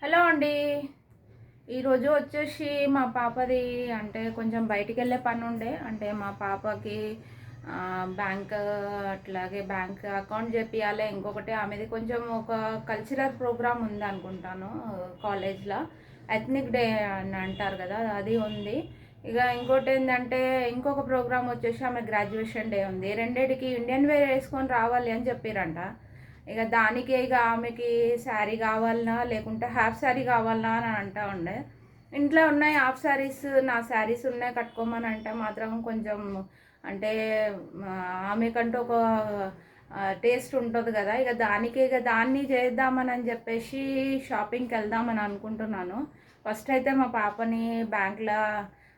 Hello అండి. ఈరోజు వచ్చేసి మా పాపది అంటే కొంచెం బయటికెళ్ళే పని ఉండే. అంటే మా పాపకి బ్యాంక్ అట్లాగే బ్యాంక్ అకౌంట్ చేపియాలి. ఇంకొకటి ఆమెది కొంచెం ఒక కల్చరల్ ప్రోగ్రామ్ ఉంది అనుకుంటాను కాలేజ్లో. ఎథ్నిక్ డే అని అంటారు కదా, అది ఉంది. ఇక ఇంకోటి ఏంటంటే ఇంకొక ప్రోగ్రామ్ వచ్చేసి ఆమె గ్రాడ్యుయేషన్ డే ఉంది. రెండింటికి ఇండియన్ వేర్ వేసుకొని రావాలి అని చెప్పారంట. ఇక దానికే ఇక ఆమెకి శారీ కావాలనా లేకుంటే హాఫ్ శారీ కావాలనా అని అంటూ ఉండే. ఇంట్లో ఉన్నాయి హాఫ్ శారీస్, నా శారీస్ ఉన్నాయి కట్టుకోమని అంటే మాత్రం కొంచెం అంటే ఆ, ఆమెకంటూ ఒక టేస్ట్ ఉంటుంది కదా. ఇక దానికే ఇక దాన్ని చేద్దామని అని చెప్పేసి షాపింగ్కి వెళ్దామని అనుకుంటున్నాను. ఫస్ట్ అయితే మా పాపని బ్యాంక్లో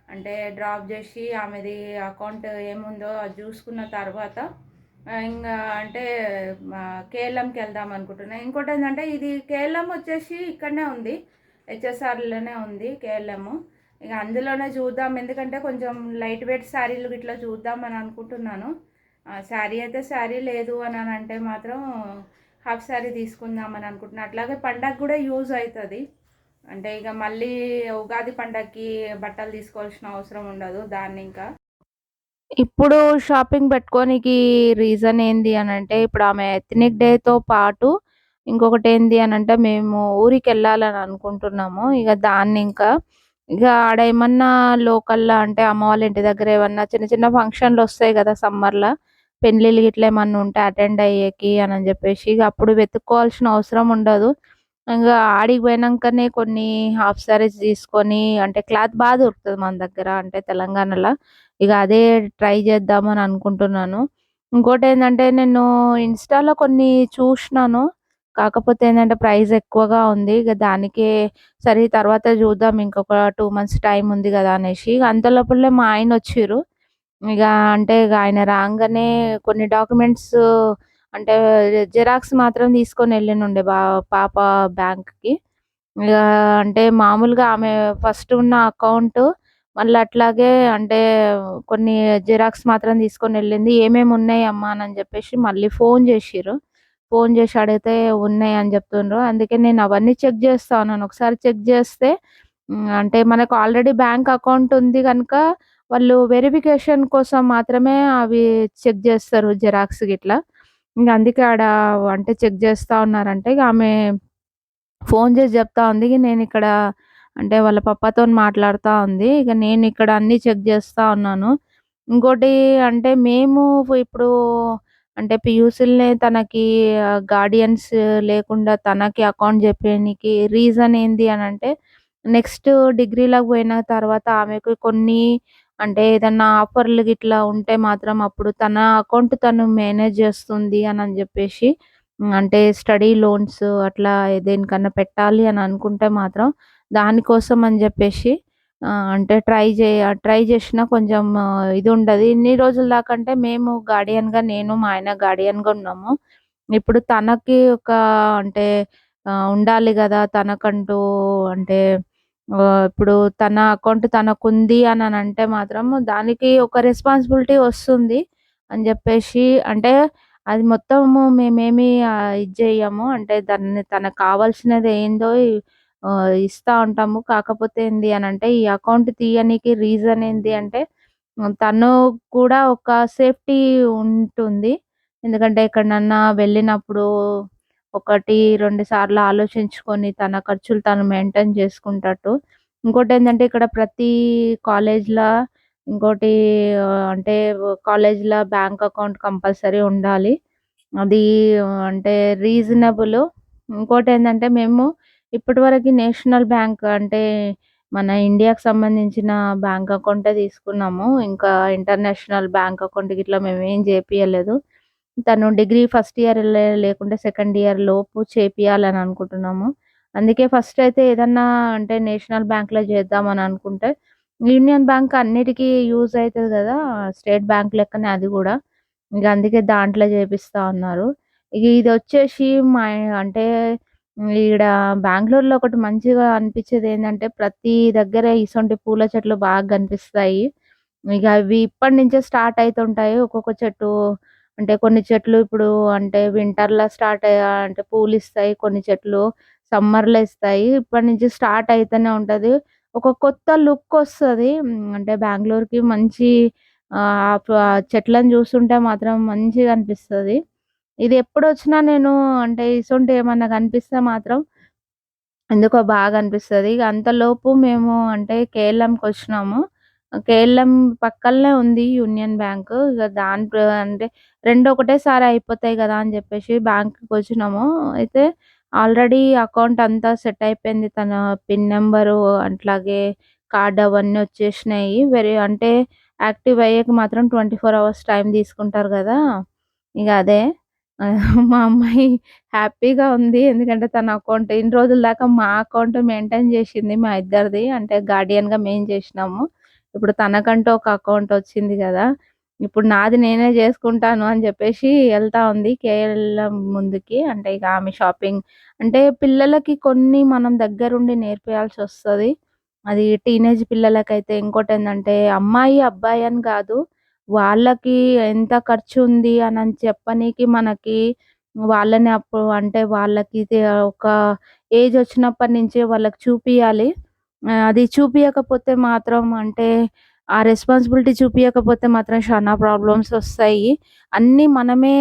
అంటే డ్రాప్ చేసి ఆమెది అకౌంట్ ఏముందో అది చూసుకున్న తర్వాత ఇంకా అంటే కేఎల్ఎంకి వెళ్దాం అనుకుంటున్నాను. ఇంకోటి ఏంటంటే ఇది కేఎల్ఎం వచ్చేసి ఇక్కడనే ఉంది, హెచ్ఎస్ఆర్లోనే ఉంది కేఎల్ఎం. ఇక అందులోనే చూద్దాం, ఎందుకంటే కొంచెం లైట్ వెయిట్ శారీలు ఇట్లా చూద్దాం అని అనుకుంటున్నాను. శారీ అయితే శారీ లేదు అని అంటే మాత్రం హాఫ్ శారీ తీసుకుందాం అని అనుకుంటున్నాను. అట్లాగే పండగ కూడా యూజ్ అవుతుంది. అంటే ఇక మళ్ళీ ఉగాది పండగకి బట్టలు తీసుకోవాల్సిన అవసరం ఉండదు దాన్ని. ఇంకా ఇప్పుడు షాపింగ్ పెట్టుకోనికి రీజన్ ఏంది అనంటే, ఇప్పుడు ఆమె ఎథ్నిక్ డేతో పాటు ఇంకొకటి ఏంది అనంటే, మేము ఊరికెళ్ళాలని అనుకుంటున్నాము. ఇక దాన్ని ఇంకా ఇక ఆడ ఏమన్నా లోకల్‌లో అంటే అమ్మ వాళ్ళ ఇంటి దగ్గర ఏమన్నా చిన్న చిన్న ఫంక్షన్‌లు వస్తాయి కదా సమ్మర్‌లో. పెళ్ళిళ్ళు గిట్ల ఏమన్నా ఉంటే అటెండ్ అయ్యేకి అని చెప్పేసి ఇక అప్పుడు వెతుక్కోవాల్సిన అవసరం ఉండదు. ఇంగా ఆడికి పోయినంకనే కొన్ని హాఫ్ సారీస్ తీసుకొని అంటే క్లాత్ బాగా దొరుకుతది మన దగ్గర అంటే తెలంగాణలో. ఇక అదే ట్రై చేద్దామని అనుకుంటున్నాను. ఇంకోటేందంటే నేను ఇన్‌స్టాలో కొన్ని చూషినాను. కాకపోతే ఏందంటే ప్రైస్ ఎక్కువగా ఉంది. ఇక దానికే సరే తర్వాత చూద్దాం ఇంకొక 2 మంత్స్ టైం ఉంది గదా అనేసి. ఇక అంతలోపలే మా ఆయనొచ్చిర్రు. ఇక అంటే ఇక ఆయన రాంగానే కొన్ని డాక్యుమెంట్స్ అంటే జిరాక్స్ మాత్రం తీసుకొని వెళ్ళినుండే పాప బ్యాంక్‌కి. ఇక అంటే మామూలుగా ఆమె ఫస్ట్ ఉన్న అకౌంట్ మళ్ళీ అట్లాగే అంటే కొన్ని జిరాక్స్ మాత్రం తీసుకొనెళ్ళింది. "ఏమేమి ఉన్నాయమ్మా" అని చెప్పేసి మళ్ళీ ఫోన్ చేసిర్రు. ఫోన్ చేసి అడిగితే ఉన్నాయి అని చెప్తుండ్రు. అందుకే నేను అవన్నీ చెక్ చేస్తా ఉన్నాను. ఒకసారి చెక్ చేస్తే అంటే మనకు ఆల్రెడీ బ్యాంక్ అకౌంట్ ఉంది గనుక వాళ్ళు వెరిఫికేషన్ కోసం మాత్రమే అవి చెక్ చేస్తారు జిరాక్స్ గిట్లా. ఇంక అందుకే ఆడ అంటే చెక్ చేస్తా ఉన్నారంటే ఇక ఆమె ఫోన్ చేసి చెప్తా ఉంది. ఇగ నేనిక్కడ అంటే వాళ్ళ పప్పాతోని మాట్లాడుతా ఉంది. ఇక నేనిక్కడ అన్నీ చెక్ చేస్తా ఉన్నాను. ఇంకోటి అంటే మేము ఇప్పుడు అంటే పీయూసీలనే తనకి గార్డియన్స్ లేకుండా తనకి అకౌంట్ జెపియనీకి రీజన్ ఏంది అనంటే, నెక్స్ట్ డిగ్రీ‌లోకి పోయిన తర్వాత ఆమెకు కొన్ని అంటే ఏదన్నా ఆఫర్‌లు గిట్లా ఉంటే మాత్రం అప్పుడు తన అకౌంట్ తను మేనేజ్ చేస్తుంది అనని జెప్పేసి అంటే స్టడీ లోన్స్ అట్లా దేనికన్నా పెట్టాలి అని అనుకుంటే మాత్రం దానికోసం అని జెప్పేసి అంటే ట్రై జేషినా కొంచెం ఇదుండదు. ఇన్ని రోజుల దాకా అంటే మేము గార్డియన్‌గా నేను, మా ఆయన గార్డియన్‌గా ఉన్నాము. ఇప్పుడు తనకి ఒక అంటే ఉండాలి గదా! తనకంటూ అంటే ఇప్పుడు తన అకౌంట్ తనకుంది అననంటే మాత్రం దానికి ఒక రెస్పాన్సిబిలిటీ వస్తుంది అని జెప్పేసి అంటే అది మొత్తము మేమేమి ఇది జెయ్యము. అంటే దాన్ని తనకు కావాల్సినది ఏందో ఇస్తా ఉంటాము. కాకపోతే ఏంది అనంటే ఈ అకౌంట్ తీయనీకి రీజన్ ఏంది అంటే తను కూడా ఒక సేఫ్టీ ఉంటుంది. ఎందుకంటే ఎక్కడనన్నా వెళ్ళినప్పుడు 1, 2 సార్లు ఆలోచించుకొని తన ఖర్చులు తను మెయింటైన్ చేసుకుంటట్టు. ఇంకోటేందంటే ఇక్కడ ప్రతి కాలేజ్‌లా ఇంకోటి అంటే కాలేజ్‌లో బ్యాంక్ అకౌంట్ కంపల్సరీ ఉండాలి. అది అంటే రీజనబులు. ఇంకోటేందంటే మేము ఇప్పటివరకి నేషనల్ బ్యాంక్ అంటే మన ఇండియాకి సంబంధించిన బ్యాంక్ అకౌంటే తీసుకున్నాము. ఇంకా ఇంటర్నేషనల్ బ్యాంక్ అకౌంట్ గిట్లా మేమేం జేపియలేదు. తను డిగ్రీ ఫస్ట్ ఇయర్ లేకుంటే సెకండ్ ఇయర్ లోపు చేపియాలని అనుకుంటున్నాము. అందుకే ఫస్ట్ అయితే ఏదన్నా అంటే నేషనల్ బ్యాంక్‌లో చేద్దామని అనుకుంటే, యూనియన్ బ్యాంక్ అన్నిటికి యూజ్ అయితది గదా! స్టేట్ బ్యాంక్ లెక్కనే అది గూడా. ఇగ అందుకే దాంట్లో చేపిస్తా ఉన్నారు. ఇగ ఇదొచ్చేసి అంటే ఈడ బెంగుళూరులో ఒకటి మంచిగా అనిపిచ్చేదేందంటే, ప్రతి దగ్గర ఇసొంటి పూల చెట్లు బాగా కనిపిస్తాయి. ఇగ అవి ఇప్పటి నుంచే స్టార్ట్ అయితుంటాయి. ఒక్కొక్క చెట్టు అంటే కొన్ని చెట్లు ఇప్పుడు అంటే వింటర్‌లో స్టార్ట్ అంటే పూలిస్తాయి. కొన్ని చెట్లు సమ్మర్‌లో ఇస్తాయి. ఇప్పటి నుంచి స్టార్ట్ అయితేనే ఉంటది. ఒక కొత్త లుక్ ఒస్తది. అంటే బెంగుళూరుకి మంచి చెట్లను చూస్తుంటే మాత్రం మంచిగా అనిపిస్తది. ఇది ఎప్పుడొచ్చినా నేను అంటే ఇసొంటియేమన్నా కనిపిస్తే మాత్రం ఎందుకో బాగా అనిపిస్తది. ఇగ అంతలోపు మేము అంటే కేఎల్ఎంకొచ్చినాము. కేఎల్ఎం పక్కలనే ఉంది యూనియన్ బ్యాంక్. ఇగ అంటే 2 ఒకటేసారి అయిపోతాయి గదా! అని జెప్పేసి బ్యాంక్‌కొచ్చినాము. అయితే ఆల్రెడీ అకౌంట్ అంతా సెట్ అయిపోయింది. తన పిన్ నంబరు అట్లాగే కార్డ్ అవన్నీ వచ్చేసినాయి. అంటే యాక్టివ్ అయ్యేకి మాత్రం 24 అవర్స్ టైం తీసుకుంటారు గదా! ఇగ అదే. మా అమ్మాయి హ్యాపీగా ఉంది. ఎందుకంటే తన అకౌంట్ ఇన్ని రోజుల దాకా మా అకౌంట్ మెయింటైన్ జేషింది మా ఇద్దరిది. అంటే గార్డియన్‌గా మేము జేషినాము. ఇప్పుడు తనకంటూ ఒక అకౌంట్ వచ్చింది గదా! ఇప్పుడు నాది నేనే జేసుకుంటాను అని జెప్పేసి ఎళ్తా ఉంది కేఎల్ఎం ముందుకి. అంటే ఇక ఆమె షాపింగ్ అంటే పిల్లలకి కొన్ని మనం దగ్గరుండి నేర్పియాల్సొస్తది. అది టీనేజ్ పిల్లలకైతే. ఇంకోటేందంటే అమ్మాయి, అబ్బాయి అని గాదు. వాళ్ళకి ఎంత ఖర్చుంది అనని చెప్పనీకి మనకి వాళ్ళని అంటే వాళ్ళకి ఒక ఏజొచ్చినప్పటి నుంచే వాళ్ళకి చూపియాలి. అది చూపియకపోతే మాత్రం అంటే ఆ రెస్పాన్సిబిలిటీ చూపియకపోతే మాత్రం చానా ప్రాబ్లమ్స్ ఒస్తాయి. అన్నీ మనమే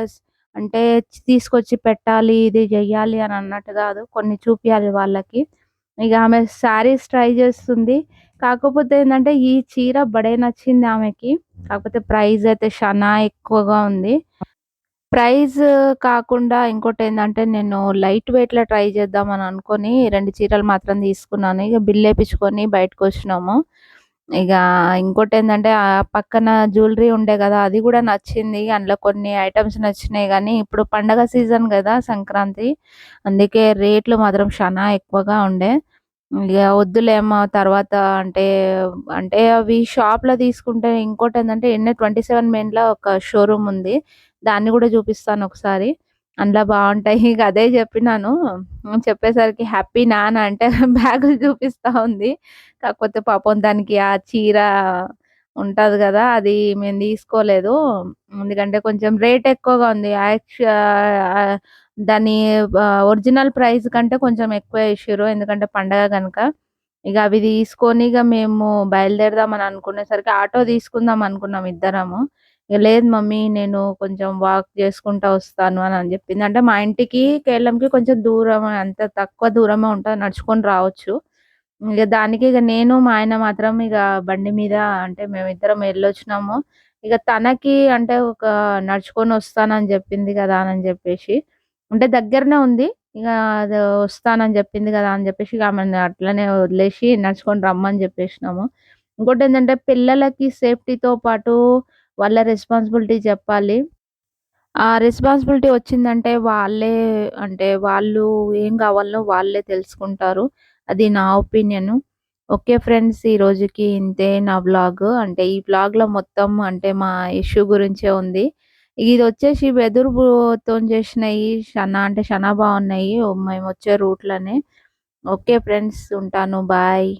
స్ అంటే తీసుకొచ్చి పెట్టాలి, ఇది జెయ్యాలి అని అన్నట్టు గాదు. కొన్ని చూపియాలి వాళ్ళకి. ఇగ ఆమె శారీస్ ట్రై జేస్తుంది. కాకపోతే ఏందంటే ఈ చీర భలే నచ్చింది ఆమెకి. కాకపోతే ప్రైస్ అయితే షనా ఎక్కువగా ఉంది. ప్రైస్ కాకుండా ఇంకోటేందంటే నేను లైట్ వెయిట్‌లో ట్రై చేద్దామని అనుకోని 2 చీరలు మాత్రం తీసుకున్నాను. ఇగ బిల్లేపిచ్చుకొని బయటకొచ్చినాము. ఇగ ఇంకోటేందంటే పక్కన జ్యువెలరీ ఉండే గదా! అది గూడా నచ్చింది. అందులో కొన్ని ఐటెమ్స్ నచ్చినాయి గానీ, ఇప్పుడు పండగ సీజన్ గదా! సంక్రాంతి. అందుకే రేట్లు మాత్రం షనా ఎక్కువగా ఉండే. ఇగ వద్దులేమ్మా తర్వాత అంటే, అంటే అవి షాప్‌లో తీసుకుంటే ఇంకోటేందంటే ఎన్‌ఏ 27 మెయిన్‌లో ఒక షోరూమ్ ఉంది. దాన్ని గూడా చూపిస్తానొకసారి. అందులో బావుంటాయి. ఇగ అదే జెప్పినాను. చెప్పేసరికి హ్యాపీనా అని అంటే బ్యాగులు చూపిస్తా ఉంది. కాకపోతే పాపం దానికి ఆ చీర ఉంటది గదా! అది మేము తీసుకోలేదు. ఎందుకంటే కొంచెం రేట్ ఎక్కువగా ఉంది. దాని ఒరిజినల్ ప్రైస్ కంటే కొంచెం ఎక్కువే ఇషిర్రు. ఎందుకంటే పండగ గనక. ఇగ అవి తీసుకొని ఇగ మేము బయలుదేరదామని అనుకునేసరికి ఆటో తీసుకుందాం అనుకున్నాం ఇద్దరము. ఇగ లేదు మమ్మీ నేను కొంచెం వాక్ చేసుకుంటా వస్తాను అని చెప్పింది. అంటే మా ఇంటికి కేరళంకి కొంచెం దూరం అంత తక్కువ దూరమే ఉంటది. నడుచుకొని రావచ్చు. ఇగ దానికి ఇగ నేను మా ఆయన మాత్రం ఇగ బండి మీద అంటే మేమిద్దరం ఎళ్ళొచ్చినాము. ఇగ తనకి అంటే ఒక నడుచుకొనొస్తానని జెప్పింది గదా! అని జెప్పేసి అంటే దగ్గరనే ఉంది. ఇగ అది వస్తానని జెప్పింది గదా! అని జెప్పేసి ఇగ ఆమెని అట్లనే వదిలేసి నడుచుకొని రమ్మని జెప్పేసినాము. ఇంకోటేంటంటే పిల్లలకి సేఫ్టీతో పాటు వాళ్ళ రెస్పాన్సిబిలిటీ చెప్పాలి. ఆ రెస్పాన్సిబిలిటీ వచ్చిందంటే వాళ్ళే అంటే వాళ్ళు ఏం గావాలో వాళ్ళే తెలుసుకుంటారు. అది నా ఒపీనియను. ఓకే ఫ్రెండ్స్ ఈ రోజుకి ఇంతే నా వ్లాగ్. అంటే ఈ వ్లాగ్‌లో మొత్తం అంటే మా ఇష్యూ గురించే ఉంది. ఇదొచ్చేసి వెదురుతోని చేసినయి అంటే బావున్నాయి. మేమొచ్చే రూట్‌లోనే. ఓకే ఫ్రెండ్స్ ఉంటాను. బాయ్.